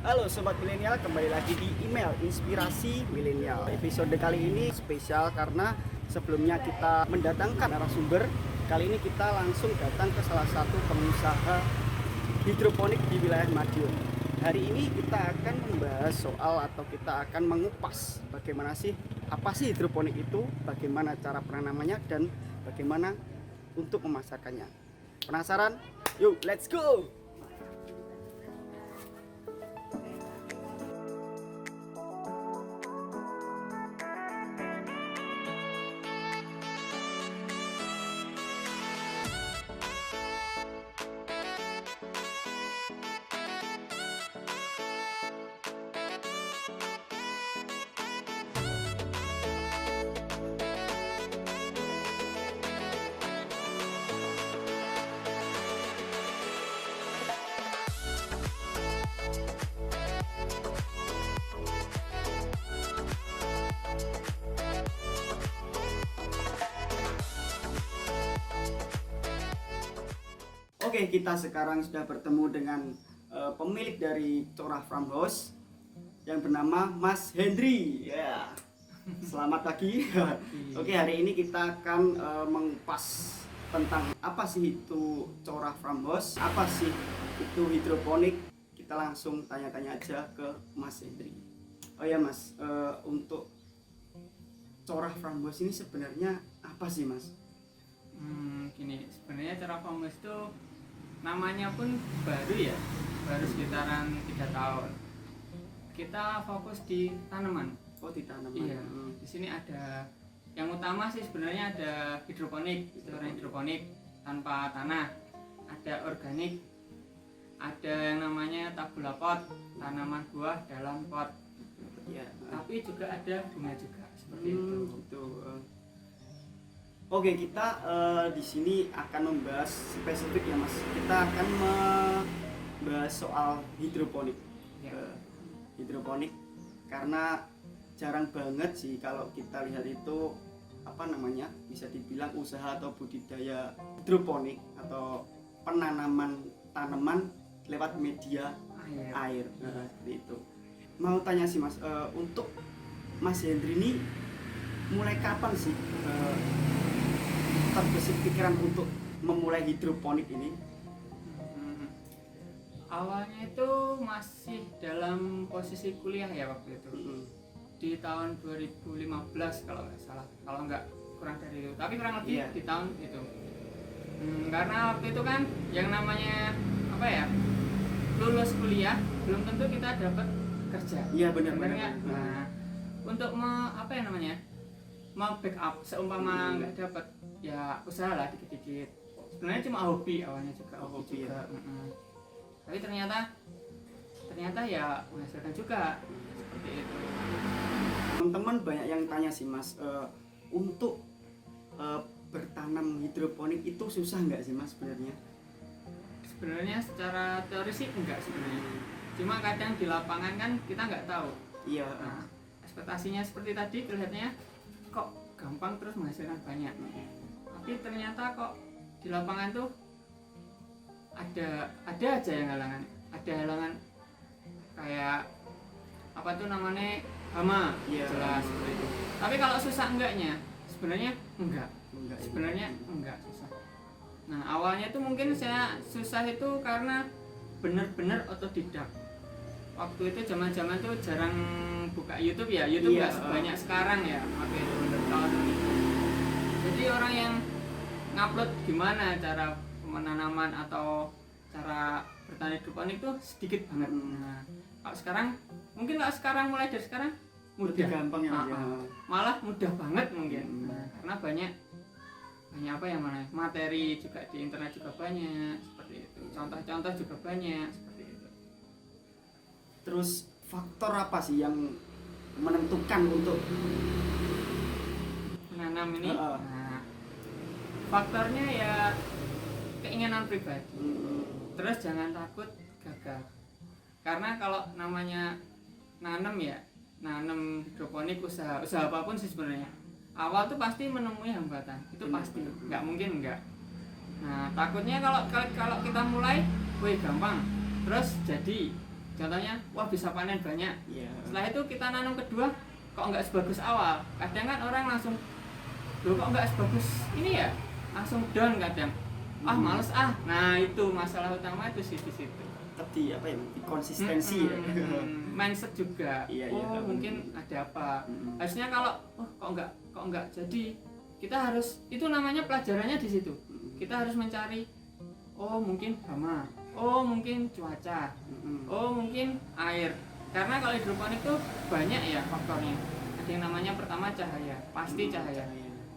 Halo Sobat Milenial, kembali lagi di email Inspirasi Milenial. Episode kali ini spesial karena sebelumnya kita mendatangkan narasumber. Kali ini kita langsung datang ke salah satu pengusaha hidroponik di wilayah Madiun. Hari ini kita akan membahas soal atau kita akan mengupas bagaimana sih, apa sih hidroponik itu, bagaimana cara penanamannya, dan bagaimana untuk memasarkannya. Penasaran? Yuk, let's go! Oke, kita sekarang sudah bertemu dengan pemilik dari Corah Farmhouse yang bernama Mas Hendri. Ya, selamat pagi. Oke, hari ini kita akan mengupas tentang apa sih itu Corah Farmhouse, apa sih itu hidroponik. Kita langsung tanya-tanya aja ke Mas Hendri. Oh ya Mas, untuk Corah Farmhouse ini sebenarnya apa sih Mas? Gini, sebenarnya Corah Farmhouse itu namanya pun baru ya, baru sekitaran 3 tahun. Kita fokus di tanaman. Oh, di tanaman. Iya. Di sini ada yang utama sih sebenarnya ada hidroponik, istilah hidroponik tanpa tanah. Ada organik, ada yang namanya tabula pot, tanaman buah dalam pot. Ya. Tapi juga ada bunga juga seperti itu. Gitu. Oke, kita di sini akan membahas spesifik ya Mas. Kita akan membahas soal hidroponik. Ya. Hidroponik karena jarang banget sih kalau kita lihat itu apa namanya, bisa dibilang usaha atau budidaya hidroponik atau penanaman tanaman lewat media air. Seperti itu. Mau tanya sih Mas, untuk Mas Hendri ini mulai kapan sih terbesit pikiran untuk memulai hidroponik ini? Awalnya itu masih dalam posisi kuliah ya waktu itu. Di tahun 2015 kalau nggak salah, kalau nggak kurang dari itu, tapi kurang lebih di tahun itu. Karena waktu itu kan yang namanya apa ya, lulus kuliah belum tentu kita dapat kerja. Iya benar. Nah, untuk apa ya namanya, mau backup seumpama nggak dapat, ya usahalah dikit-dikit. Sebenarnya cuma hobi awalnya juga. Hobi juga. Tapi ternyata ya menghasilkan juga seperti itu. Teman-teman banyak yang tanya sih Mas, untuk bertanam hidroponik itu susah nggak sih Mas sebenarnya? Sebenarnya secara teori sih enggak sebenarnya. Cuma kadang di lapangan kan kita nggak tahu. Iya. Nah, ekspektasinya seperti tadi kelihatannya kok gampang terus menghasilkan banyak. Tapi ternyata kok di lapangan tuh ada aja yang halangan. Ada halangan kayak apa tuh namanya, hama, jelas seperti itu. Tapi kalau susah enggaknya? Sebenarnya enggak. Sebenarnya enggak susah. Nah, awalnya tuh mungkin saya susah itu karena benar-benar otodidak. Waktu itu zaman-zaman tuh jarang buka YouTube ya. YouTube nggak sebanyak sekarang ya. Waktu itu tahun itu. Jadi orang yang ngupload gimana cara penanaman atau cara bertani hidroponik itu sedikit banget. Nah, kalau sekarang mungkin mulai dari sekarang mudah, gampang ya. Malah mudah banget mungkin. Nah, karena banyak apa yang mana materi juga di internet juga banyak seperti itu. Contoh-contoh juga banyak seperti itu. Terus faktor apa sih yang menentukan untuk menanam ini? Nah, faktornya ya keinginan pribadi. Terus jangan takut gagal. Karena kalau namanya nanam hidroponik, usaha apapun sih sebenarnya, awal tuh pasti menemui hambatan. Itu pasti, nggak mungkin enggak. Nah, takutnya kalau kita mulai, wih gampang, terus jadi contohnya wah bisa panen banyak. Iya. Setelah itu kita nanam kedua kok nggak sebagus awal. Kadang kan orang langsung loh kok nggak sebagus ini ya, langsung down kadang. Males ah. Nah itu masalah utama itu sih di situ. Tadi apa ya, di konsistensi ya. Mindset juga. Iya, Mungkin ada apa. Mm-mm. Harusnya kalau kok enggak jadi kita harus, itu namanya pelajarannya di situ. Kita harus mencari mungkin hama, mungkin cuaca, mungkin air. Karena kalau hidroponik itu banyak ya faktornya. Ada yang namanya pertama cahaya, pasti cahaya.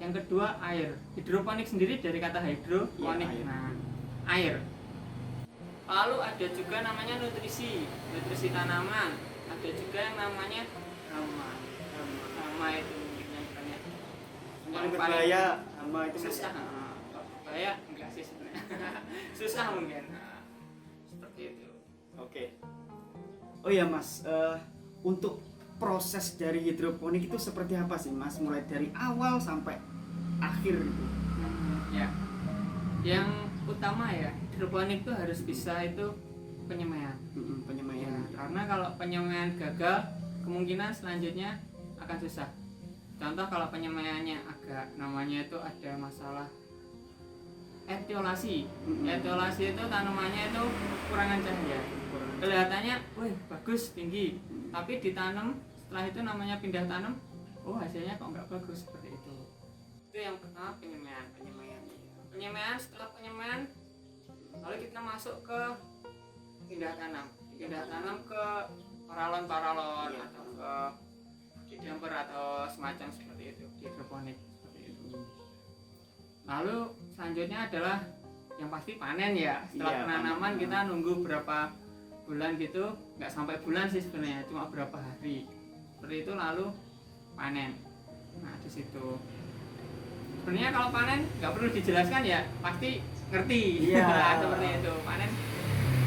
Yang kedua air. Hidroponik sendiri dari kata hidroponik. Iya, air. Nah, air. Lalu ada juga namanya nutrisi tanaman. Ada juga yang namanya hama. Hama itu mungkin yang banyak. Yang berbahaya hama itu Susah. Berbahaya enggak sih sebenarnya. Susah mungkin. Seperti itu. Oke. Oh ya Mas, untuk proses dari hidroponik itu seperti apa sih Mas? Mulai dari awal sampai akhir gitu. Ya. Yang utama ya, hidroponik itu harus bisa itu penyemaian. Penyemaian. Ya, karena kalau penyemaian gagal, kemungkinan selanjutnya akan susah. Contoh kalau penyemaiannya agak namanya itu ada masalah etiolasi. Etiolasi itu tanamannya itu kekurangan cahaya. Kelihatannya, wih bagus tinggi, tapi ditanam setelah itu namanya pindah tanam, hasilnya kok nggak bagus seperti itu. Itu yang pertama penyemaian. Penyemaian setelah penyemaian, lalu kita masuk ke pindah tanam ke paralon atau ke jumper atau semacam seperti itu di hidroponik seperti itu. Lalu selanjutnya adalah yang pasti panen ya. Setelah penanaman kita nunggu berapa bulan gitu, nggak sampai bulan sih sebenarnya, cuma berapa hari seperti itu, lalu panen. Nah di situ sebenarnya kalau panen nggak perlu dijelaskan ya, pasti ngerti. Seperti itu, panen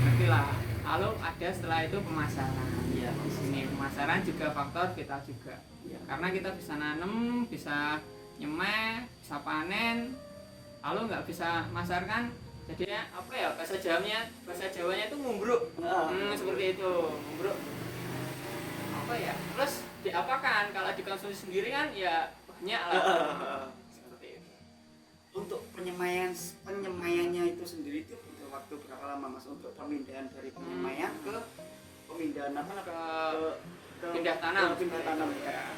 ngerti lah. Lalu ada setelah itu pemasaran. Di sini pemasaran juga faktor kita juga. Karena kita bisa nanam, bisa nyemai, bisa panen, lalu nggak bisa masarkan, jadinya apa ya, bahasa Jawanya itu mumbruk. Seperti itu, mumbruk. Apa ya? Terus diapakan? Kalau dikonsumsi sendiri kan ya banyak lah. Seperti itu. Untuk penyemaiannya itu sendiri itu butuh waktu berapa lama Mas untuk pemindahan dari penyemaian ke pemindahan ke pindah tanam. Pindah tanam ya.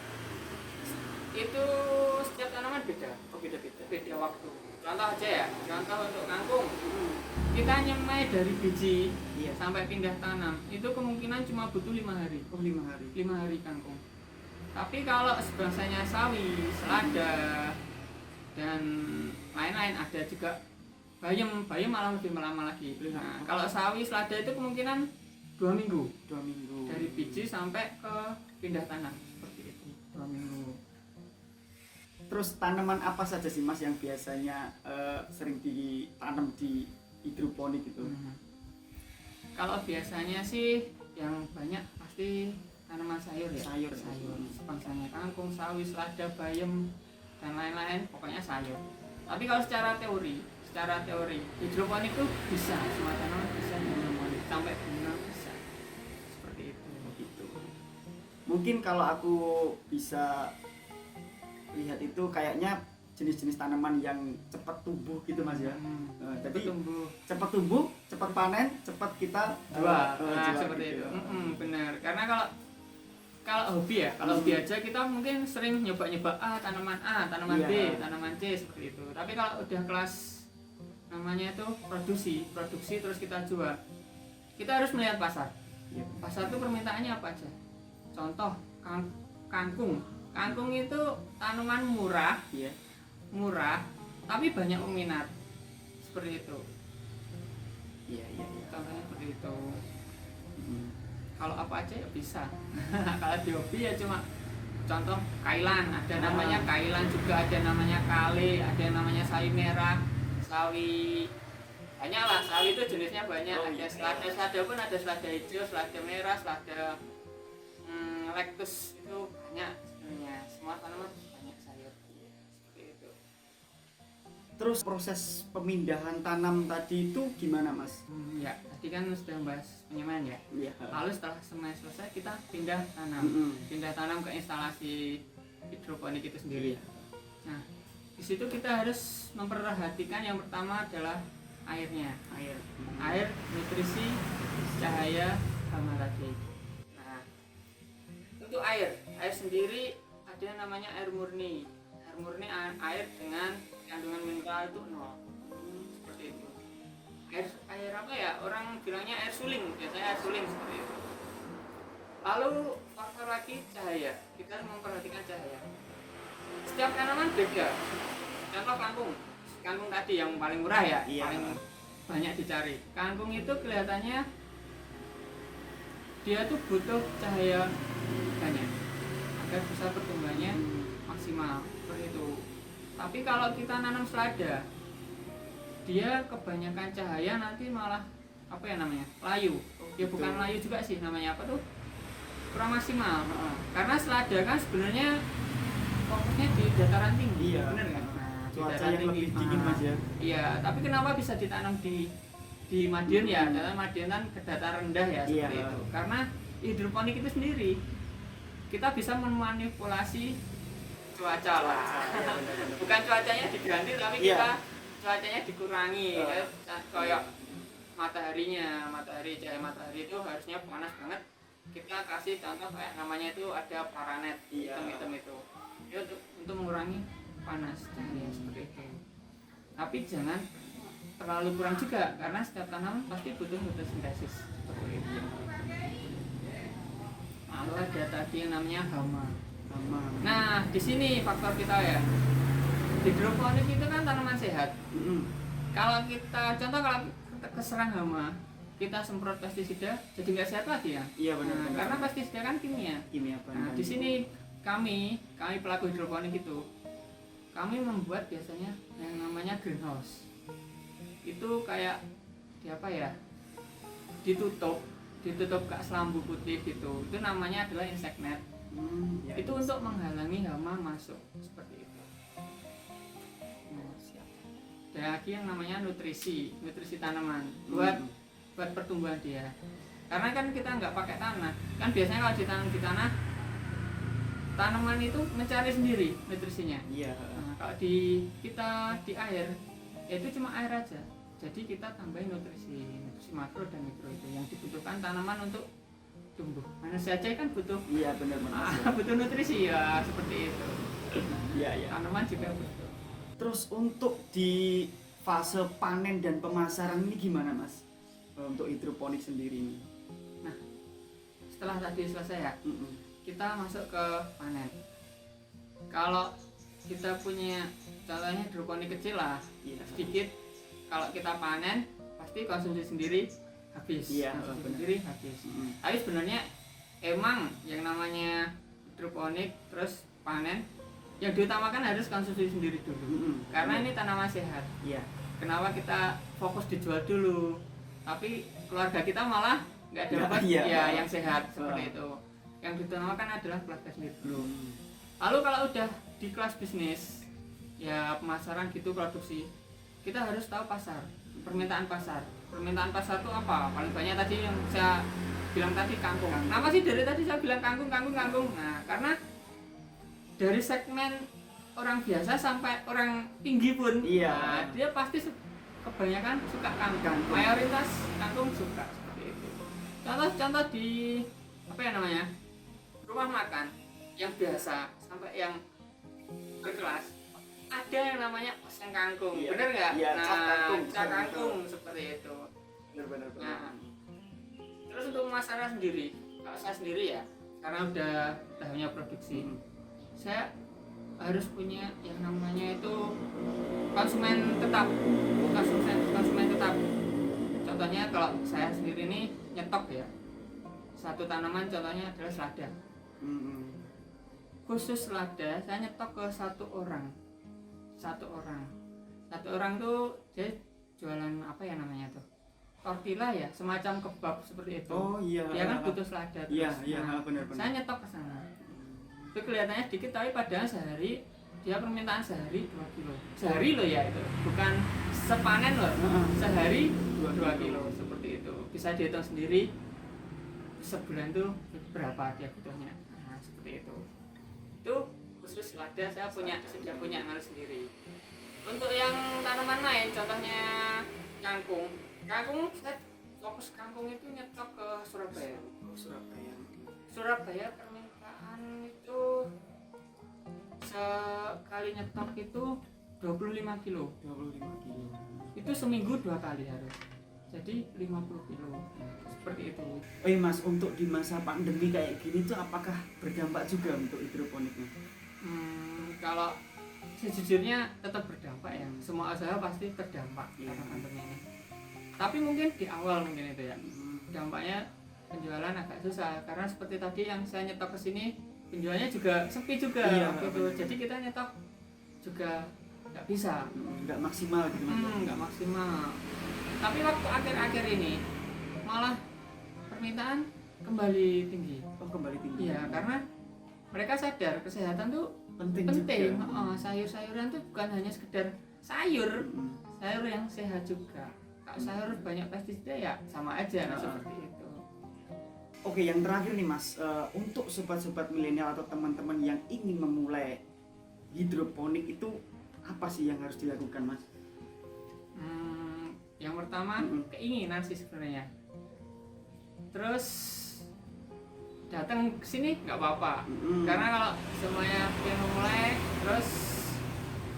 Itu setiap tanaman beda. Beda waktu. Contoh aja ya, contoh untuk kangkung. Kita nyemai dari biji sampai pindah tanam, itu kemungkinan cuma butuh 5 hari. 5 hari kangkung. Tapi kalau sebangsanya sawi, selada, dan lain-lain, ada juga bayam malah lebih lama lagi. Nah, kalau sawi, selada itu kemungkinan 2 minggu. Dari biji sampai ke pindah tanam seperti itu, 2 minggu. Terus tanaman apa saja sih Mas yang biasanya sering ditanam di hidroponik itu? Kalau biasanya sih yang banyak pasti tanaman sayur ya. Sayur. Sebangsanya kangkung, sawi, selada, bayam, dan lain-lain, pokoknya sayur. Tapi kalau secara teori hidroponik itu bisa, semua tanaman bisa hidroponik, sampai bunga bisa. Seperti itu. Mungkin kalau aku bisa lihat itu kayaknya jenis-jenis tanaman yang cepat tumbuh gitu Mas ya. Jadi cepat tumbuh, cepat panen, cepat kita jual. Seperti itu. Benar. Karena kalau hobi ya, hobi aja kita mungkin sering nyoba-nyoba tanaman A, tanaman B, tanaman C seperti itu. Tapi kalau udah kelas namanya itu produksi terus kita jual, kita harus melihat pasar. Pasar itu permintaannya apa aja. Contoh kangkung itu tanaman murah tapi banyak peminat seperti itu. Contohnya seperti itu. Kalau apa aja ya bisa. Kalau di hobi ya cuma contoh kailan, ada namanya kailan juga, ada namanya kale, ada namanya sawi merah, sawi, banyak lah, sawi itu jenisnya banyak. Ada selada pun ada, selada hijau, selada merah, selada lektus, itu banyak sebenarnya. Semua tanaman banyak sayur. Seperti itu. Terus proses pemindahan tanam tadi itu gimana Mas? Ya, tadi kan sudah bahas penyemaian ya. Iya. Lalu setelah semai selesai kita pindah tanam, pindah tanam ke instalasi hidroponik itu sendiri. Nah, di situ kita harus memperhatikan yang pertama adalah airnya, air, nutrisi, cahaya, hama tadi. Nah, untuk air sendiri ada yang namanya air murni. Air murni air dengan kandungan mineral itu nol. Seperti itu. Air apa ya? Orang bilangnya air suling, biasanya air suling seperti itu. Lalu faktor lagi cahaya. Kita harus memperhatikan cahaya. Setiap tanaman beda. Contoh kangkung. Kangkung tadi yang paling murah ya, paling banyak dicari. Kangkung itu kelihatannya dia tuh butuh cahaya banyak agar bisa pertumbuhannya maksimal seperti itu. Tapi kalau kita nanam selada, dia kebanyakan cahaya nanti malah apa ya namanya, layu. Ya bukan layu juga sih, namanya apa tuh, kurang maksimal. Karena selada kan sebenarnya fokusnya di dataran tinggi, bener kan? Nah, Cuaca yang lebih dingin Mas ya. Iya, tapi kenapa bisa ditanam di Madiun ya? Karena Madiun kan ke dataran rendah ya, seperti itu. Karena hidroponik itu sendiri kita bisa memanipulasi cuaca lah. Bukan cuacanya diganti, tapi kita cuacanya dikurangi. Kayak cahaya matahari itu harusnya panas banget. Kita kasih contoh kayak namanya itu ada paranet hitam itu. Ya, untuk mengurangi panas cahaya seperti itu. Tapi jangan terlalu kurang juga, karena setiap tanaman pasti butuh fotosintesis seperti itu. Lalu ada tadi yang namanya hama. Nah, di sini faktor kita ya. Hidroponik itu kan tanaman sehat. Kalau kita contoh kalau keserang hama, kita semprot pestisida, jadi nggak sehat lagi ya. Iya benar. Karena pestisida kan kimia. Benar. Nah, di sini kami pelaku hidroponik itu, kami membuat biasanya yang namanya greenhouse. Itu kayak di apa ya? Ditutup kak selambu putih gitu. Itu namanya adalah insect net. Itu untuk menghalangi hama masuk seperti itu. Nah, siap. Dan lagi yang namanya nutrisi tanaman buat pertumbuhan dia. Karena kan kita nggak pakai tanah. Kan biasanya kalau ditanam di tanah, tanaman itu mencari sendiri nutrisinya. Nah, kalau kita di air, ya itu cuma air aja. Jadi kita tambahin nutrisi makro dan mikro itu yang dibutuhkan tanaman untuk tumbuh. Manusia aja kan butuh. Benar. Butuh nutrisi ya, seperti itu. Tanaman juga butuh. Terus untuk di fase panen dan pemasaran ini gimana Mas? Untuk hidroponik sendiri ini. Nah, setelah tadi selesai ya, kita masuk ke panen. Kalau kita punya contohnya hidroponik kecil lah, sedikit. Kalau kita panen pasti konsumsi sendiri habis. Sendiri habis. Tapi sebenarnya emang yang namanya hidroponik terus panen, yang diutamakan harus konsumsi sendiri dulu. Karena ini tanaman sehat. Kenapa kita fokus dijual dulu, tapi keluarga kita malah nggak dapat yang sehat seperti itu. Yang diutamakan adalah keluarga sendiri dulu. Lalu kalau udah di kelas bisnis, ya pemasaran gitu, produksi, kita harus tahu pasar, permintaan pasar. Permintaan pasar itu apa? Paling banyak tadi yang saya bilang tadi kangkung. Kenapa sih dari tadi saya bilang kangkung? Nah, karena dari segmen orang biasa sampai orang tinggi pun, nah, dia pasti kebanyakan suka kangkung. Mayoritas kangkung suka seperti itu. Contoh di apa ya namanya, rumah makan yang biasa sampai yang berkelas, ada yang namanya oseng kangkung, bener nggak? Cap kangkung seperti itu. Benar. Nah, terus untuk pemasaran sendiri, kalau saya sendiri ya, karena udah tahunnya produksi, saya harus punya yang namanya itu konsumen tetap. Contohnya kalau saya sendiri ini nyetok ya, satu tanaman contohnya adalah selada. Khusus selada saya nyetok ke satu orang tuh dia jualan apa ya namanya tuh, tortilla ya, semacam kebab seperti itu. Dia kan butuh selada terus. Benar. Saya nyetok ke sana. Itu kelihatannya dikit, tapi padahal sehari dia permintaan sehari 2 kilo. Sehari loh ya itu, bukan sepanen loh. Sehari 2 kilo seperti itu. Bisa dihitung sendiri sebulan tuh berapa dia butuhnya. Nah, seperti itu. Itu khusus lada saya sudah punya ngal sendiri. Untuk yang tanaman lain contohnya kangkung. Kangkung saya fokus kangkung itu nyetok ke Surabaya. Surabaya permintaan itu sekali nyetok itu 25 kilo. Itu seminggu 2 kali harus. Jadi 50 kilo. Seperti itu. Oh iya Mas, untuk di masa pandemi kayak gini tuh apakah berdampak juga untuk hidroponiknya? Kalau sejujurnya tetap berdampak ya. Semua usaha pasti terdampak karena pandemi ini. Tapi mungkin di awal mungkin itu ya. Dampaknya penjualan agak susah karena seperti tadi yang saya nyetok ke sini penjualnya juga sepi juga gitu. Jadi kita nyetok juga nggak bisa, nggak maksimal gitu. Nggak maksimal. Tapi waktu akhir-akhir ini malah permintaan kembali tinggi. Oh, kembali tinggi. Iya, karena mereka sadar kesehatan tuh penting. Sayur-sayuran tuh bukan hanya sekedar sayur yang sehat juga. Kalau sayur banyak pestisida ya sama aja seperti itu. Oke, yang terakhir nih Mas, untuk sobat-sobat milenial atau teman-teman yang ingin memulai hidroponik itu apa sih yang harus dilakukan Mas? Yang pertama keinginan sih sebenarnya. Terus datang ke sini nggak apa-apa. Karena kalau semuanya pengen memulai terus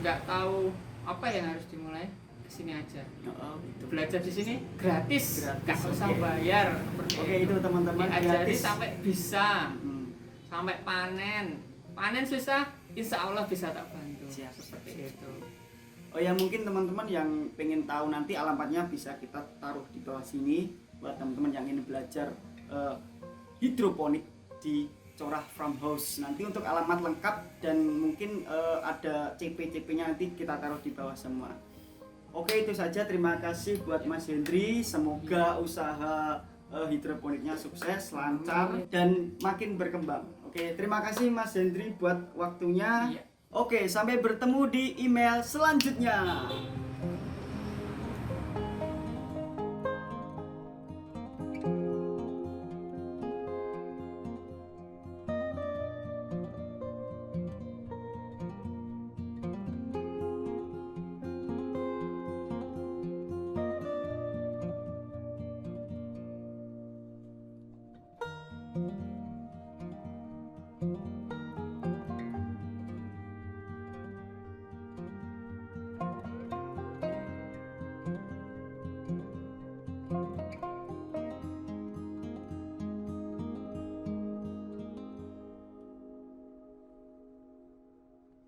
nggak tahu apa yang harus dimulai, kesini aja. Gitu. Belajar di sini gratis, nggak usah bayar. Oke, itu teman-teman diajari sampai bisa, sampai panen susah, insya Allah bisa tak bantu. Siap. Seperti itu. Oh ya, mungkin teman-teman yang pengen tahu nanti alamatnya bisa kita taruh di bawah sini buat teman-teman yang ingin belajar hidroponik di Corah Farmhouse. Nanti untuk alamat lengkap dan mungkin ada CP-CP-nya nanti kita taruh di bawah semua. Oke, itu saja. Terima kasih buat Mas Hendri. Semoga usaha hidroponiknya sukses, lancar dan makin berkembang. Oke, terima kasih Mas Hendri buat waktunya. Oke, sampai bertemu di email selanjutnya.